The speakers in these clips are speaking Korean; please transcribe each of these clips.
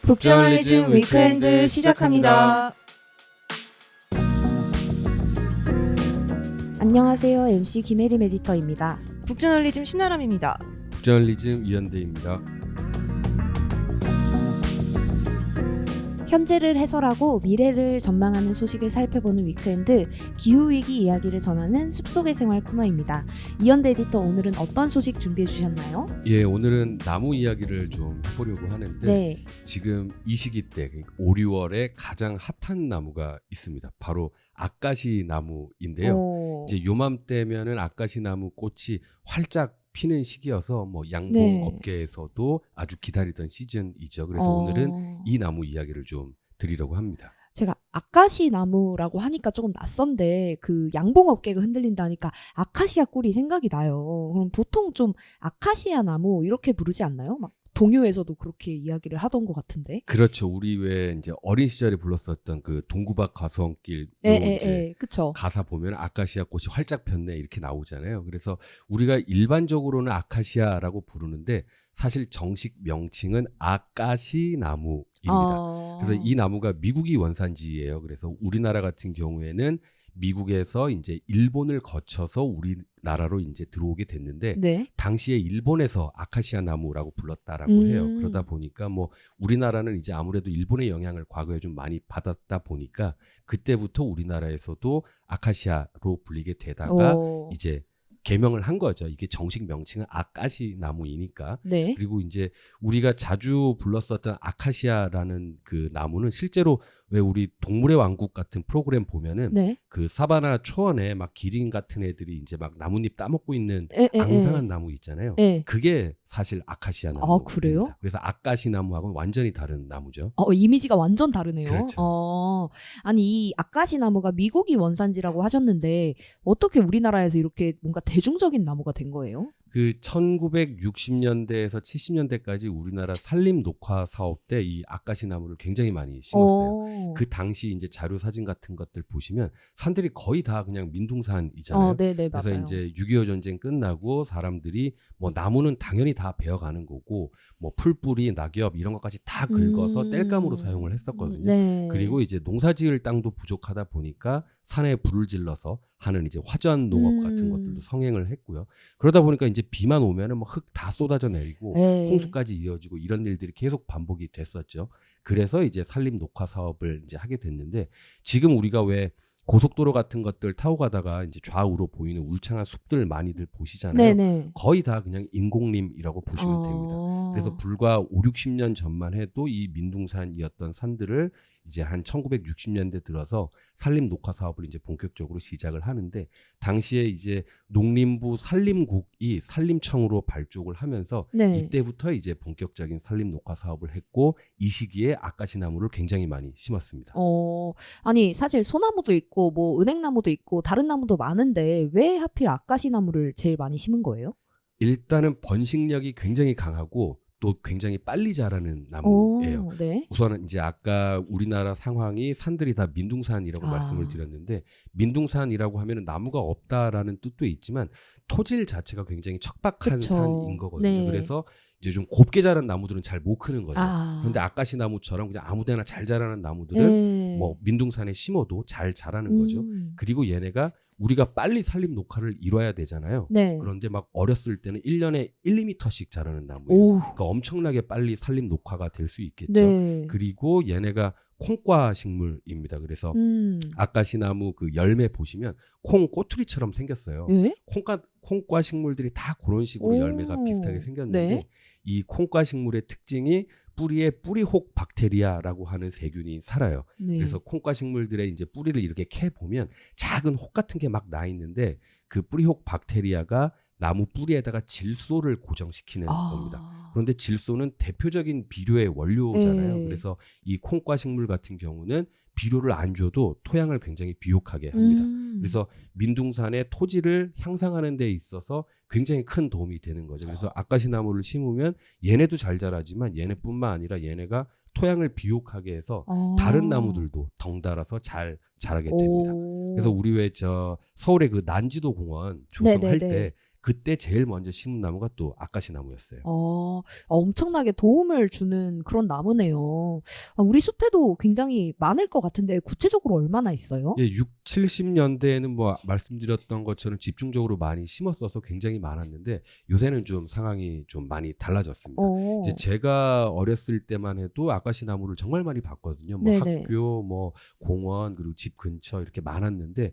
북저널리즘 위크엔드 시작합니다. 안녕하세요. MC 김혜림 에디터입니다. 북저널리즘 신아람입니다. 북저널리즘 이현대입니다. 현재를 해설하고 미래를 전망하는 소식을 살펴보는 위크엔드, 기후위기 이야기를 전하는 숲속의 생활 코너입니다. 이현대 에디터, 오늘은 어떤 소식 준비해 주셨나요? 예, 오늘은 나무 이야기를 좀 해보려고 하는데 네. 지금 이 시기 때 5, 6월에 가장 핫한 나무가 있습니다. 바로 아카시 나무인데요. 이제 요맘때면은 아카시 나무 꽃이 활짝 피는 시기여서 뭐 양봉 네. 업계에서도 아주 기다리던 시즌이죠. 그래서 오늘은 이 나무 이야기를 좀 드리려고 합니다. 제가 아카시 나무라고 하니까 조금 낯선데 그 양봉업계가 흔들린다니까 아카시아 꿀이 생각이 나요. 그럼 보통 좀 아카시아 나무 이렇게 부르지 않나요? 막 동요에서도 그렇게 이야기를 하던 것 같은데. 그렇죠. 우리 왜 이제 어린 시절에 불렀었던 그 동구박 가수원길 이제 그쵸. 가사 보면 아카시아 꽃이 활짝 폈네 이렇게 나오잖아요. 그래서 우리가 일반적으로는 아카시아라고 부르는데 사실 정식 명칭은 아카시 나무입니다. 그래서 이 나무가 미국이 원산지예요. 그래서 우리나라 같은 경우에는 미국에서 이제 일본을 거쳐서 우리나라로 이제 들어오게 됐는데 네. 당시에 일본에서 아카시아 나무라고 불렀다라고 해요. 그러다 보니까 뭐 우리나라는 이제 아무래도 일본의 영향을 과거에 좀 많이 받았다 보니까 그때부터 우리나라에서도 아카시아로 불리게 되다가 이제 개명을 한 거죠. 이게 정식 명칭은 아카시 나무이니까. 네. 그리고 이제 우리가 자주 불렀었던 아카시아라는 그 나무는 실제로 왜 우리 동물의 왕국 같은 프로그램 보면은 네. 그 사바나 초원에 막 기린 같은 애들이 이제 막 나뭇잎 따먹고 있는 앙상한 나무 있잖아요. 그게 사실 아카시아 나무. 아, 그래요? 그래서 아카시 나무하고는 완전히 다른 나무죠. 이미지가 완전 다르네요. 그렇죠. 아니, 이 아카시 나무가 미국이 원산지라고 하셨는데 어떻게 우리나라에서 이렇게 뭔가 대중적인 나무가 된 거예요? 그 1960년대에서 70년대까지 우리나라 산림 녹화 사업 때 이 아카시 나무를 굉장히 많이 심었어요. 그 당시 이제 자료 사진 같은 것들 보시면 산들이 거의 다 그냥 민둥산이잖아요. 네네, 그래서 맞아요. 이제 6.25 전쟁 끝나고 사람들이 뭐 나무는 당연히 다 베어가는 거고 뭐 풀뿌리, 낙엽 이런 것까지 다 긁어서 땔감으로 사용을 했었거든요. 네. 그리고 이제 농사지을 땅도 부족하다 보니까 산에 불을 질러서 하는 이제 화전 농업 같은 것들도 성행을 했고요. 그러다 보니까 이제 비만 오면은 뭐 흙 다 쏟아져 내리고 홍수까지 이어지고 이런 일들이 계속 반복이 됐었죠. 그래서 이제 산림 녹화 사업을 이제 하게 됐는데 지금 우리가 왜 고속도로 같은 것들 타고 가다가 이제 좌우로 보이는 울창한 숲들 많이들 보시잖아요. 네네. 거의 다 그냥 인공림이라고 보시면 됩니다. 그래서 불과 5, 60년 전만 해도 이 민둥산이었던 산들을 이제 한 1960년대 들어서 산림 녹화 사업을 이제 본격적으로 시작을 하는데 당시에 이제 농림부 산림국이 산림청으로 발족을 하면서 이때부터 이제 본격적인 산림 녹화 사업을 했고 이 시기에 아카시 나무를 굉장히 많이 심었습니다. 아니 사실 소나무도 있고 뭐 은행나무도 있고 다른 나무도 많은데 왜 하필 아카시 나무를 제일 많이 심은 거예요? 일단은 번식력이 굉장히 강하고 또 굉장히 빨리 자라는 나무예요. 네. 우선은 이제 아까 우리나라 상황이 산들이 다 민둥산이라고 말씀을 드렸는데 민둥산이라고 하면은 나무가 없다라는 뜻도 있지만 토질 자체가 굉장히 척박한 산인 거거든요. 네. 그래서 이제 좀 곱게 자란 나무들은 잘 못 크는 거죠. 그런데 아카시 나무처럼 그냥 아무데나 잘 자라는 나무들은 뭐 민둥산에 심어도 잘 자라는 거죠. 그리고 얘네가 우리가 빨리 산림 녹화를 이뤄야 되잖아요. 네. 그런데 막 어렸을 때는 1년에 1, 2m씩 자라는 나무예요. 그러니까 엄청나게 빨리 산림 녹화가 될 수 있겠죠. 네. 그리고 얘네가 콩과 식물입니다. 그래서 아카시 나무 그 열매 보시면 콩 꼬투리처럼 생겼어요. 콩과 식물들이 다 그런 식으로 열매가 비슷하게 생겼는데 이 콩과 식물의 특징이 뿌리에 뿌리혹 박테리아라고 하는 세균이 살아요. 그래서 콩과 식물들의 이제 뿌리를 이렇게 캐 보면 작은 혹 같은 게 막 나 있는데 그 뿌리혹 박테리아가 나무 뿌리에다가 질소를 고정시키는 겁니다. 그런데 질소는 대표적인 비료의 원료잖아요. 그래서 이 콩과 식물 같은 경우는 비료를 안 줘도 토양을 굉장히 비옥하게 합니다. 그래서 민둥산의 토지를 향상하는 데 있어서 굉장히 큰 도움이 되는 거죠. 그래서 아카시 나무를 심으면 얘네도 잘 자라지만 얘네뿐만 아니라 얘네가 토양을 비옥하게 해서 다른 나무들도 덩달아서 잘 자라게 됩니다. 그래서 우리 왜 저 서울의 그 난지도 공원 조성할 때 그때 제일 먼저 심은 나무가 또 아카시 나무였어요. 엄청나게 도움을 주는 그런 나무네요. 우리 숲에도 굉장히 많을 것 같은데 구체적으로 얼마나 있어요? 예, 6, 70년대에는 뭐 말씀드렸던 것처럼 집중적으로 많이 심었어서 굉장히 많았는데 요새는 좀 상황이 좀 많이 달라졌습니다. 이제 제가 어렸을 때만 해도 아카시 나무를 정말 많이 봤거든요. 뭐 네네. 학교, 뭐 공원, 그리고 집 근처 이렇게 많았는데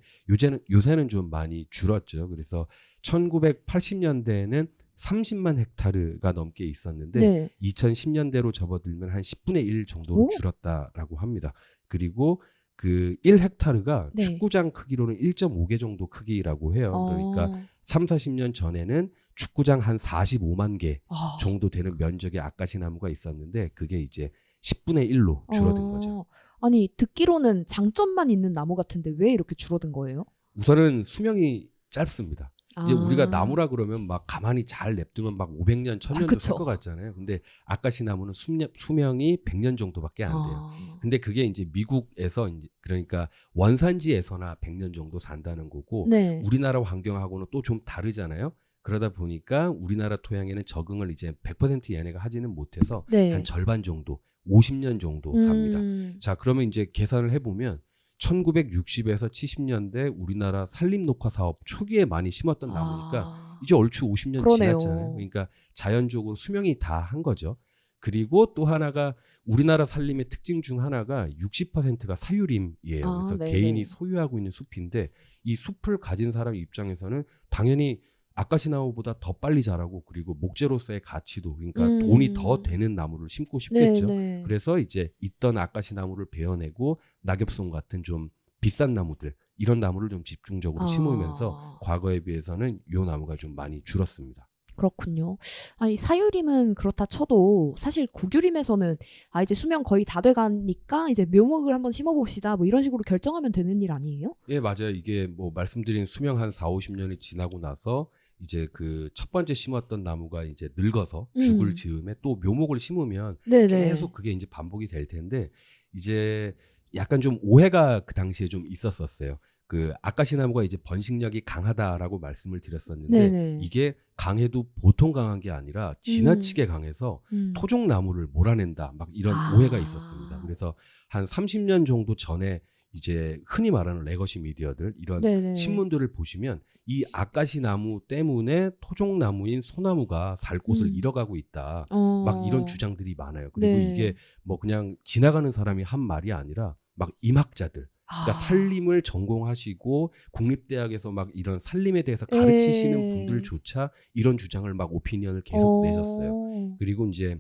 요새는 좀 많이 줄었죠. 그래서 1980년대에는 30만 헥타르가 넘게 있었는데 네. 2010년대로 접어들면 한 10분의 1 정도로 오? 줄었다라고 합니다. 그리고 그 1헥타르가 네. 축구장 크기로는 1.5개 정도 크기라고 해요. 그러니까 3, 40년 전에는 축구장 한 45만 개 정도 되는 면적의 아카시 나무가 있었는데 그게 이제 10분의 1로 줄어든 거죠. 아니 듣기로는 장점만 있는 나무 같은데 왜 이렇게 줄어든 거예요? 우선은 수명이 짧습니다. 이제 우리가 나무라 그러면 막 가만히 잘 냅두면 막 500년, 1000년도 살 것 같잖아요. 근데 아카시 나무는 수명이 100년 정도밖에 안 돼요. 근데 그게 이제 미국에서 그러니까 원산지에서나 100년 정도 산다는 거고 네. 우리나라 환경하고는 또 좀 다르잖아요. 그러다 보니까 우리나라 토양에는 적응을 이제 100% 얘네가 하지는 못해서 네. 한 절반 정도, 50년 정도 삽니다. 자, 그러면 이제 계산을 해보면 1960에서 70년대 우리나라 산림녹화 사업 초기에 많이 심었던 나무니까 이제 얼추 50년 그러네요. 지났잖아요. 그러니까 자연적으로 수명이 다 한 거죠. 그리고 또 하나가 우리나라 산림의 특징 중 하나가 60%가 사유림이에요. 그래서 네네. 개인이 소유하고 있는 숲인데 이 숲을 가진 사람 입장에서는 당연히 아카시 나무보다 더 빨리 자라고 그리고 목재로서의 가치도 그러니까 돈이 더 되는 나무를 심고 싶겠죠. 네네. 그래서 이제 있던 아카시 나무를 베어내고 낙엽송 같은 좀 비싼 나무들 이런 나무를 좀 집중적으로 심으면서 과거에 비해서는 이 나무가 좀 많이 줄었습니다. 그렇군요. 아니 사유림은 그렇다 쳐도 사실 구규림에서는 이제 수명 거의 다 돼가니까 이제 묘목을 한번 심어봅시다 뭐 이런 식으로 결정하면 되는 일 아니에요? 예, 맞아요. 이게 뭐 말씀드린 수명 한 4, 50년이 지나고 나서 이제 그 첫 번째 심었던 나무가 이제 늙어서 죽을 즈음에 또 묘목을 심으면 네네. 계속 그게 이제 반복이 될 텐데 이제 약간 좀 오해가 그 당시에 좀 있었어요. 그 아카시 나무가 이제 번식력이 강하다라고 말씀을 드렸었는데 네네. 이게 강해도 보통 강한 게 아니라 지나치게 강해서 토종 나무를 몰아낸다 막 이런 오해가 있었습니다. 그래서 한 30년 정도 전에 이제 흔히 말하는 레거시 미디어들 이런 네네. 신문들을 보시면 이 아카시 나무 때문에 토종 나무인 소나무가 살 곳을 잃어가고 있다. 막 이런 주장들이 많아요. 그리고 네. 이게 뭐 그냥 지나가는 사람이 한 말이 아니라 막 임학자들 그러니까 산림을 전공하시고 국립대학에서 막 이런 산림에 대해서 가르치시는 분들조차 이런 주장을 막 오피니언을 계속 내셨어요. 그리고 이제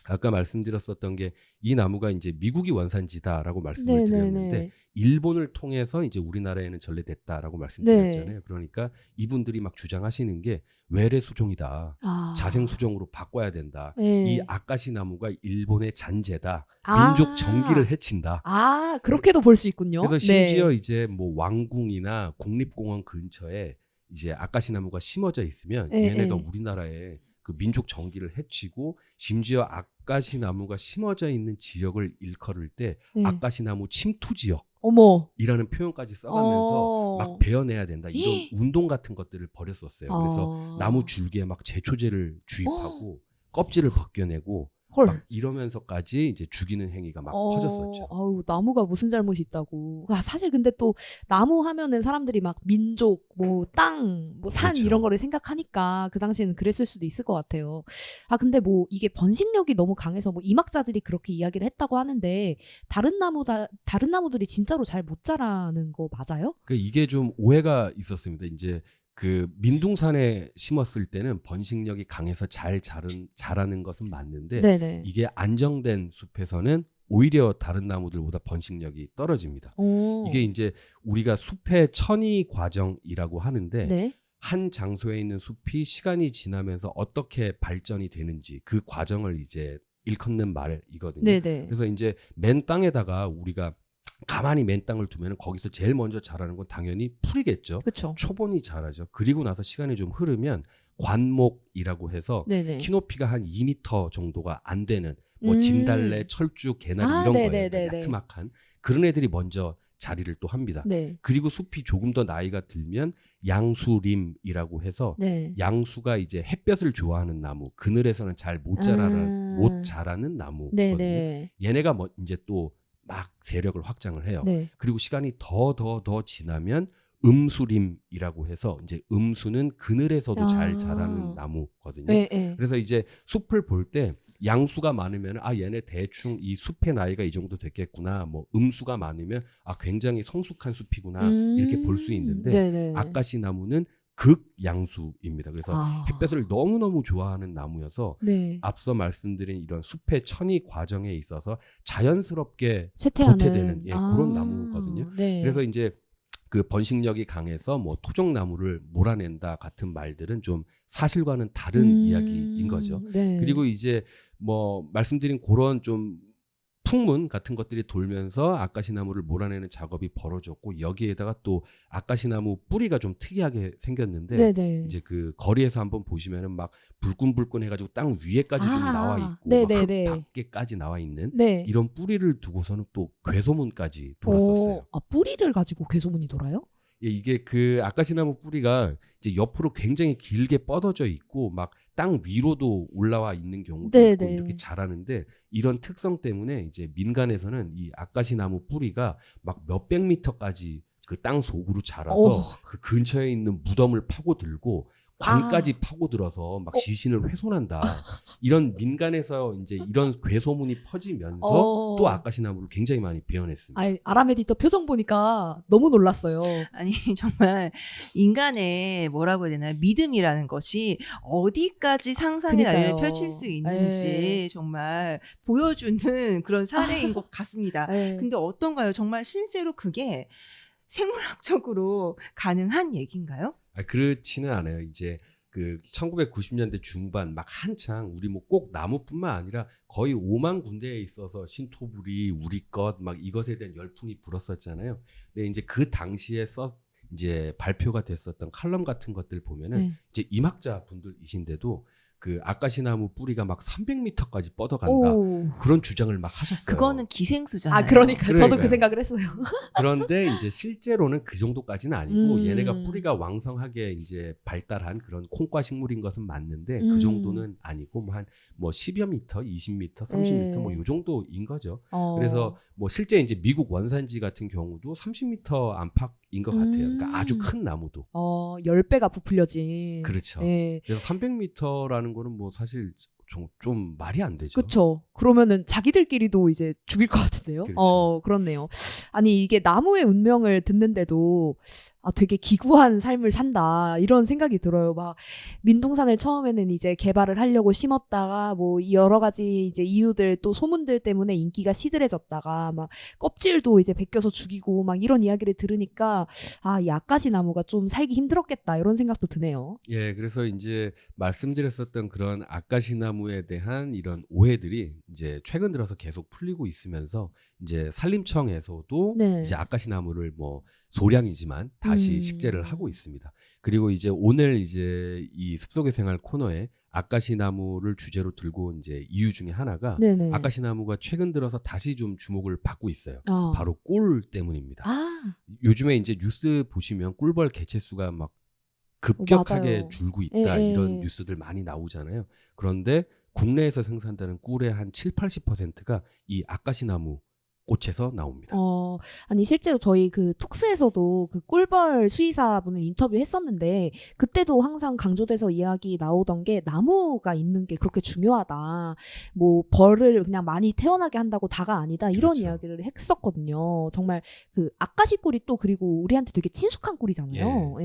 아까 말씀드렸었던 게 이 나무가 이제 미국이 원산지다라고 말씀을 드렸는데 일본을 통해서 이제 우리나라에는 전래됐다라고 말씀드렸잖아요. 그러니까 이분들이 막 주장하시는 게 외래 수종이다. 자생 수종으로 바꿔야 된다. 이 아카시 나무가 일본의 잔재다. 민족 정기를 해친다. 그렇게도 볼 수 있군요. 그래서 심지어 이제 뭐 왕궁이나 국립공원 근처에 이제 아카시 나무가 심어져 있으면 얘네가 우리나라에 그 민족 정기를 해치고 심지어 아카시 나무가 심어져 있는 지역을 일컬을 때 아카시 나무 침투 지역이라는 표현까지 써가면서 막 베어내야 된다 이런 운동 같은 것들을 벌였었어요. 그래서 나무 줄기에 막 제초제를 주입하고 껍질을 벗겨내고 막 이러면서까지 이제 죽이는 행위가 막 커졌었죠. 나무가 무슨 잘못이 있다고. 사실 근데 또 나무 하면은 사람들이 막 민족, 뭐 땅, 뭐 산 그렇죠. 이런 거를 생각하니까 그 당시에는 그랬을 수도 있을 것 같아요. 근데 뭐 이게 번식력이 너무 강해서 뭐 임학자들이 그렇게 이야기를 했다고 하는데 다른 나무들이 진짜로 잘 못 자라는 거 맞아요? 이게 좀 오해가 있었습니다. 이제 그 민둥산에 심었을 때는 번식력이 강해서 잘 자라는 것은 맞는데 네네. 이게 안정된 숲에서는 오히려 다른 나무들보다 번식력이 떨어집니다. 이게 이제 우리가 숲의 천이 과정이라고 하는데 한 장소에 있는 숲이 시간이 지나면서 어떻게 발전이 되는지 그 과정을 이제 일컫는 말이거든요. 그래서 이제 맨 땅에다가 우리가 가만히 맨 땅을 두면 거기서 제일 먼저 자라는 건 당연히 풀이겠죠. 그쵸. 초본이 자라죠. 그리고 나서 시간이 좀 흐르면 관목이라고 해서 키높이가 한 2m 정도가 안 되는 뭐 진달래, 철쭉, 개나리 이런 거예요. 야트막한 그런 애들이 먼저 자리를 또 합니다. 그리고 숲이 조금 더 나이가 들면 양수림이라고 해서 네. 양수가 이제 햇볕을 좋아하는 나무, 그늘에서는 잘 못 자라는 나무거든요. 네네. 얘네가 뭐 이제 또 막 세력을 확장을 해요. 네. 그리고 시간이 더 지나면 음수림이라고 해서 이제 음수는 그늘에서도 잘 자라는 나무거든요. 네, 네. 그래서 이제 숲을 볼 때 양수가 많으면 얘네 대충 이 숲의 나이가 이 정도 됐겠구나. 뭐 음수가 많으면 굉장히 성숙한 숲이구나. 이렇게 볼 수 있는데 네네. 아카시 나무는 극양수입니다. 그래서 햇볕을 너무너무 좋아하는 나무여서 네. 앞서 말씀드린 이런 숲의 천이 과정에 있어서 자연스럽게 쇠퇴하는 도태되는 그런 나무거든요. 네. 그래서 이제 그 번식력이 강해서 뭐 토종나무를 몰아낸다 같은 말들은 좀 사실과는 다른 이야기인 거죠. 네. 그리고 이제 뭐 말씀드린 그런 좀 풍문 같은 것들이 돌면서 아카시나무를 몰아내는 작업이 벌어졌고 여기에다가 또 아카시나무 뿌리가 좀 특이하게 생겼는데 네네. 이제 그 거리에서 한번 보시면은 막 불끈불끈 해가지고 땅 위에까지 좀 나와 있고 네네네. 막 흙 밖에까지 나와 있는 네. 이런 뿌리를 두고서는 또 괴소문까지 돌았었어요. 뿌리를 가지고 괴소문이 돌아요? 예, 이게 그 아카시나무 뿌리가 이제 옆으로 굉장히 길게 뻗어져 있고 막 땅 위로도 올라와 있는 경우도 있고 이렇게 자라는데 이런 특성 때문에 이제 민간에서는 이 아카시나무 뿌리가 막 몇백 미터까지 그 땅 속으로 자라서 그 근처에 있는 무덤을 파고들고 관까지 파고들어서 막 시신을 훼손한다. 이런 민간에서 이제 이런 괴소문이 퍼지면서 또 아카시나무를 굉장히 많이 베어냈습니다. 아람 에디터 표정 보니까 너무 놀랐어요. 아니 정말 인간의 뭐라고 해야 되나 믿음이라는 것이 어디까지 상상의 날개를 펼칠 수 있는지 정말 보여주는 그런 사례인 것 같습니다. 근데 어떤가요? 정말 실제로 그게 생물학적으로 가능한 얘기인가요? 그렇지는 않아요. 이제 그 1990년대 중반 막 한창 우리 뭐 꼭 나무뿐만 아니라 거의 5만 군데에 있어서 신토부리 우리 것 막 이것에 대한 열풍이 불었었잖아요. 근데 이제 그 당시에 이제 발표가 됐었던 칼럼 같은 것들 보면은 이제 임학자 분들이신데도 그 아카시나무 뿌리가 막 300m까지 뻗어간다. 그런 주장을 막 하셨어요. 그거는 기생수잖아요. 그러니까 저도 그 생각을 했어요. 그런데 이제 실제로는 그 정도까지는 아니고 얘네가 뿌리가 왕성하게 이제 발달한 그런 콩과 식물인 것은 맞는데 그 정도는 아니고 뭐 한 뭐 10여 미터, 20m, 30m 뭐 요 정도인 거죠. 그래서 뭐 실제 이제 미국 원산지 같은 경우도 30m 안팎인 것 같아요. 그러니까 아주 큰 나무도. 10배가 부풀려진. 그렇죠. 네. 그래서 300m라는 거는 뭐 사실 좀 말이 안 되죠. 그렇죠. 그러면은 자기들끼리도 이제 죽일 것 같은데요. 그렇죠. 그렇네요. 아니 이게 나무의 운명을 듣는데도 되게 기구한 삶을 산다 이런 생각이 들어요. 막 민둥산을 처음에는 이제 개발을 하려고 심었다가 뭐 여러 가지 이제 이유들 또 소문들 때문에 인기가 시들해졌다가 막 껍질도 이제 벗겨서 죽이고 막 이런 이야기를 들으니까 이 아카시 나무가 좀 살기 힘들었겠다 이런 생각도 드네요. 예, 그래서 이제 말씀드렸었던 그런 아카시 나무에 대한 이런 오해들이 이제 최근 들어서 계속 풀리고 있으면서 이제 산림청에서도 이제 아카시 나무를 뭐 소량이지만 다시 식재를 하고 있습니다. 그리고 이제 오늘 이제 이 숲속의 생활 코너에 아카시 나무를 주제로 들고 온 이제 이유 중에 하나가 아카시 나무가 최근 들어서 다시 좀 주목을 받고 있어요. 바로 꿀 때문입니다. 요즘에 이제 뉴스 보시면 꿀벌 개체수가 막 급격하게 줄고 있다 이런 뉴스들 많이 나오잖아요. 그런데 국내에서 생산되는 꿀의 한 7-80%가 이 아카시 나무 꽃에서 나옵니다. 아니 실제로 저희 그 톡스에서도 그 꿀벌 수의사분을 인터뷰했었는데 그때도 항상 강조돼서 이야기 나오던 게 나무가 있는 게 그렇게 중요하다. 뭐 벌을 그냥 많이 태어나게 한다고 다가 아니다. 이런 그렇죠. 이야기를 했었거든요. 정말 그 아카시 꿀이 또 그리고 우리한테 되게 친숙한 꿀이잖아요.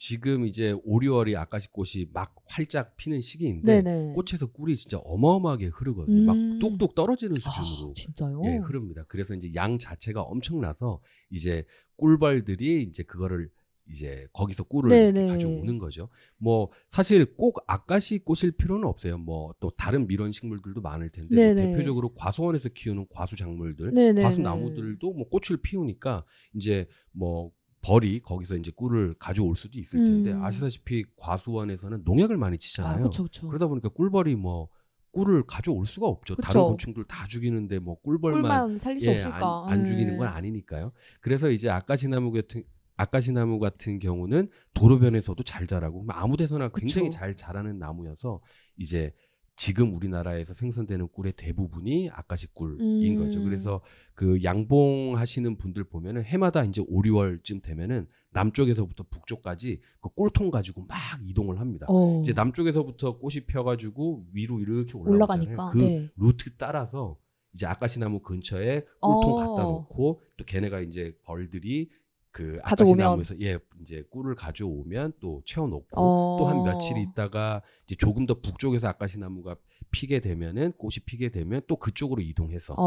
지금 이제 오리월이 아카시 꽃이 막 활짝 피는 시기인데 꽃에서 꿀이 진짜 어마어마하게 흐르거든요. 막 뚝뚝 떨어지는 수준으로 진짜요? 흐릅니다. 그래서 이제 양 자체가 엄청나서 이제 꿀벌들이 이제 그거를 이제 거기서 꿀을 이렇게 가져오는 거죠. 뭐 사실 꼭 아카시 꽃일 필요는 없어요. 뭐 또 다른 밀원 식물들도 많을 텐데 뭐 대표적으로 과수원에서 키우는 과수 작물들, 과수 나무들도 뭐 꽃을 피우니까 이제 뭐 벌이 거기서 이제 꿀을 가져올 수도 있을 텐데 아시다시피 과수원에서는 농약을 많이 치잖아요. 그쵸. 그러다 보니까 꿀벌이 뭐 꿀을 가져올 수가 없죠. 다른 곤충들 다 죽이는데 뭐 꿀벌만 살릴 수 없을까? 안 죽이는 건 아니니까요. 그래서 이제 아카시 나무 같은 아카시나무 같은 경우는 도로변에서도 잘 자라고 아무 데서나 굉장히 그쵸. 잘 자라는 나무여서 이제 지금 우리나라에서 생산되는 꿀의 대부분이 아카시 꿀인 거죠. 그래서 그 양봉하시는 분들 보면은 해마다 이제 5, 6월쯤 되면은 남쪽에서부터 북쪽까지 그 꿀통 가지고 막 이동을 합니다. 이제 남쪽에서부터 꽃이 펴가지고 위로 이렇게 올라가니까 그 네. 루트 따라서 이제 아카시나무 근처에 꿀통 갖다 놓고 또 걔네가 이제 벌들이 그 아카시나무에서 이제 꿀을 가져오면 또 채워놓고 또 한 며칠 있다가 이제 조금 더 북쪽에서 아카시나무가 피게 되면은 꽃이 피게 되면 또 그쪽으로 이동해서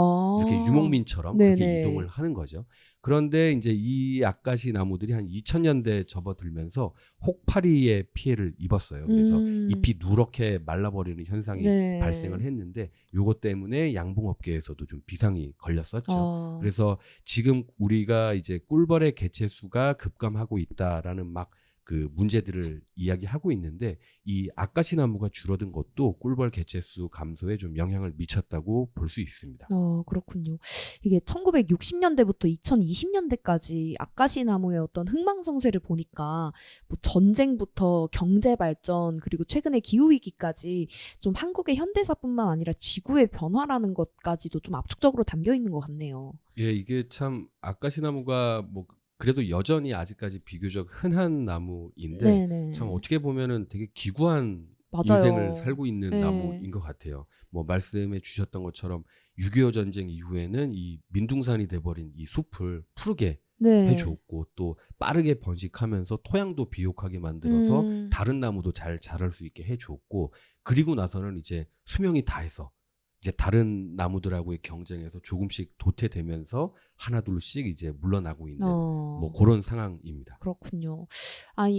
이렇게 유목민처럼 그렇게 이동을 하는 거죠. 그런데 이제 이 아카시 나무들이 한 2000년대 접어들면서 혹파리의 피해를 입었어요. 그래서 잎이 누렇게 말라버리는 현상이 발생을 했는데 요것 때문에 양봉업계에서도 좀 비상이 걸렸었죠. 그래서 지금 우리가 이제 꿀벌의 개체 수가 급감하고 있다라는 막 그 문제들을 이야기하고 있는데 이 아카시 나무가 줄어든 것도 꿀벌 개체 수 감소에 좀 영향을 미쳤다고 볼 수 있습니다. 그렇군요. 이게 1960년대부터 2020년대까지 아카시 나무의 어떤 흥망성쇠를 보니까 뭐 전쟁부터 경제 발전 그리고 최근에 기후 위기까지 좀 한국의 현대사뿐만 아니라 지구의 변화라는 것까지도 좀 압축적으로 담겨 있는 것 같네요. 예, 이게 참 아카시 나무가 뭐 그래도 여전히 아직까지 비교적 흔한 나무인데 참 어떻게 보면은 되게 기구한 인생을 살고 있는 나무인 것 같아요. 뭐 말씀해 주셨던 것처럼 6.25 전쟁 이후에는 이 민둥산이 돼버린 이 숲을 푸르게 해줬고 또 빠르게 번식하면서 토양도 비옥하게 만들어서 다른 나무도 잘 자랄 수 있게 해줬고 그리고 나서는 이제 수명이 다해서 이제 다른 나무들하고의 경쟁에서 조금씩 도태되면서 하나둘씩 이제 물러나고 있는 뭐 그런 상황입니다. 그렇군요.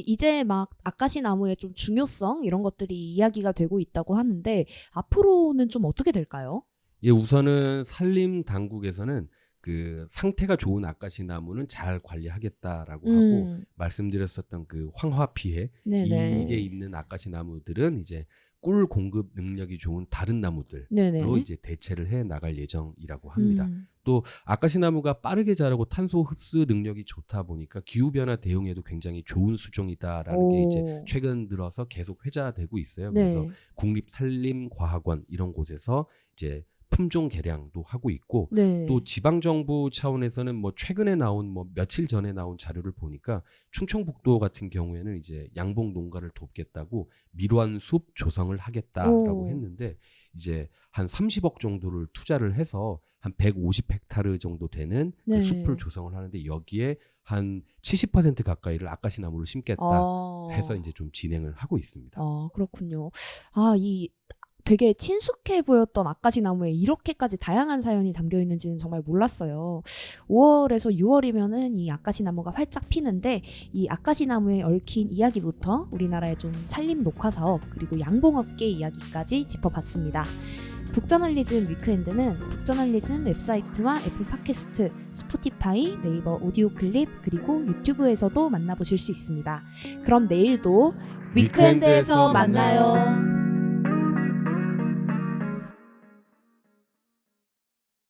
이제 막 아카시 나무의 좀 중요성 이런 것들이 이야기가 되고 있다고 하는데 앞으로는 좀 어떻게 될까요? 예, 우선은 산림 당국에서는 그 상태가 좋은 아카시 나무는 잘 관리하겠다라고 하고 말씀드렸었던 그 황화 피해 이게 있는 아카시 나무들은 이제 꿀 공급 능력이 좋은 다른 나무들로 이제 대체를 해 나갈 예정이라고 합니다. 또 아카시 나무가 빠르게 자라고 탄소 흡수 능력이 좋다 보니까 기후 변화 대응에도 굉장히 좋은 수종이다라는 게 이제 최근 들어서 계속 회자되고 있어요. 그래서 국립산림과학원 이런 곳에서 이제 품종 개량도 하고 있고 또 지방 정부 차원에서는 뭐 최근에 나온 뭐 며칠 전에 나온 자료를 보니까 충청북도 같은 경우에는 이제 양봉 농가를 돕겠다고 밀원 숲 조성을 하겠다라고 했는데 이제 한 30억 정도를 투자를 해서 한 150헥타르 정도 되는 그 숲을 조성을 하는데 여기에 한 70% 가까이를 아카시 나무를 심겠다 해서 이제 좀 진행을 하고 있습니다. 그렇군요. 이 되게 친숙해 보였던 아카시 나무에 이렇게까지 다양한 사연이 담겨 있는지는 정말 몰랐어요. 5월에서 6월이면은 이 아카시 나무가 활짝 피는데 이 아카시 나무에 얽힌 이야기부터 우리나라의 좀 산림 녹화 사업 그리고 양봉업계 이야기까지 짚어봤습니다. 북저널리즘 위크엔드는 북저널리즘 웹사이트와 애플 팟캐스트, 스포티파이, 네이버 오디오 클립 그리고 유튜브에서도 만나보실 수 있습니다. 그럼 내일도 위크엔드에서 만나요.